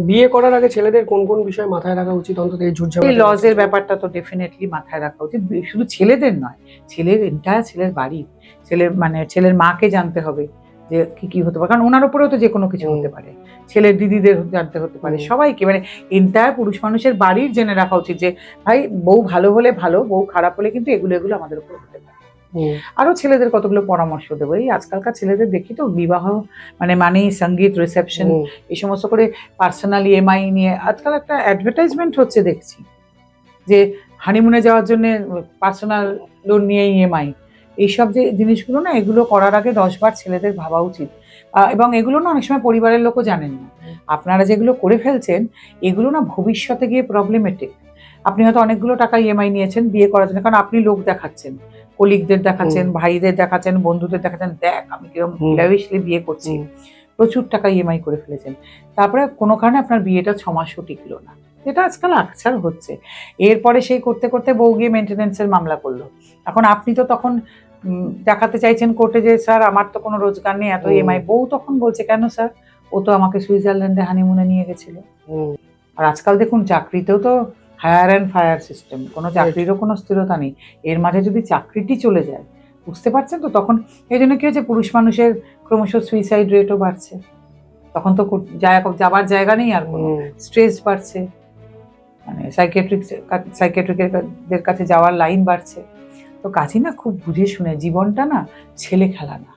বিয়ে করার আগে ছেলেদের কোন কোন বিষয় মাথায় রাখা উচিত, অন্তত এই এই ঝুটঝামেলা লজের ব্যাপারটা তো ডেফিনেটলি মাথায় রাখা উচিত, শুধু ছেলেদের নয়, ছেলের এন্টায়ার ছেলের বাড়ি, ছেলের মাকে জানতে হবে যে কি কি হতে পারে, কারণ ওনার উপরেও তো যে কোনো কিছু হতে পারে, ছেলের দিদিদের জানতে হতে পারে, সবাইকে, মানে এন্টায়ার পুরুষ মানুষের বাড়ির জেনে রাখা উচিত যে ভাই বউ ভালো হলে ভালো, বউ খারাপ হলে কিন্তু এগুলো এগুলো আমাদের উপর হতে পারে। আরো ছেলেদের কতগুলো পরামর্শ দেবো, এই আজকালকার ছেলেদের দেখি তো বিবাহ মানেই সঙ্গীত, রিসেপশন, এই সমস্ত করে পার্সোনাল ইএমআই নিয়ে আজকাল একটা অ্যাডভার্টাইজমেন্ট হচ্ছে দেখছি, যে হানিমুনে যাওয়ার জন্য পার্সোনাল লোন নিয়ে ইএমআই, এইসব যে জিনিসগুলো না, এগুলো করার আগে 10 বার ছেলেদের ভাবা উচিত। এবং এগুলো না অনেক সময় পরিবারের লোকও জানেন না, আপনারা যেগুলো করে ফেলছেন এগুলো না ভবিষ্যতে গিয়ে প্রবলেমেটিক। আপনি হয়তো অনেকগুলো টাকা ইএমআই নিয়েছেন বিয়ে করার জন্য, কারণ আপনি লোক দেখাচ্ছেন, কলিগদের দেখাচ্ছেন, ভাইদের দেখাচ্ছেন, বন্ধুদের দেখাচ্ছেন, দেখ আমি কিরকম ল্যাভিশলি বিয়ে করছি, প্রচুর টাকা ইএমআই করে ফেলেছেন, তারপরে কোনো কারণে আপনার বিয়েটা 6 মাসও টিকলো না, যেটা আজকাল আকছার হচ্ছে। এরপরে সেই করতে করতে বউ গিয়ে মেনটেনেন্সের মামলা করলো, এখন আপনি তো তখন দেখাতে চাইছেন কোর্টে যে স্যার আমার তো কোনো রোজগার নেই, এত ইএমআই। বউ তখন বলছে কেন স্যার, ও তো আমাকে সুইজারল্যান্ডে হানিমুনে নিয়ে গেছিল। আর আজকাল দেখুন চাকরিতেও তো হায়ার অ্যান্ড ফায়ার সিস্টেম, কোনো চাকরিরও কোনো স্থিরতা নেই, এর মাঝে যদি চাকরিটি চলে যায়, বুঝতে পারছেন তো, তখন এই জন্য কি হচ্ছে, পুরুষ মানুষের ক্রমশ সুইসাইড রেটও বাড়ছে, তখন তো যাবার জায়গা নেই, আর কোনো স্ট্রেস বাড়ছে, মানে সাইকিয়াট্রিকের কাছে যাওয়ার লাইন বাড়ছে। তো কাজী না খুব বুঝে শুনে, জীবনটা না ছেলে খেলা না,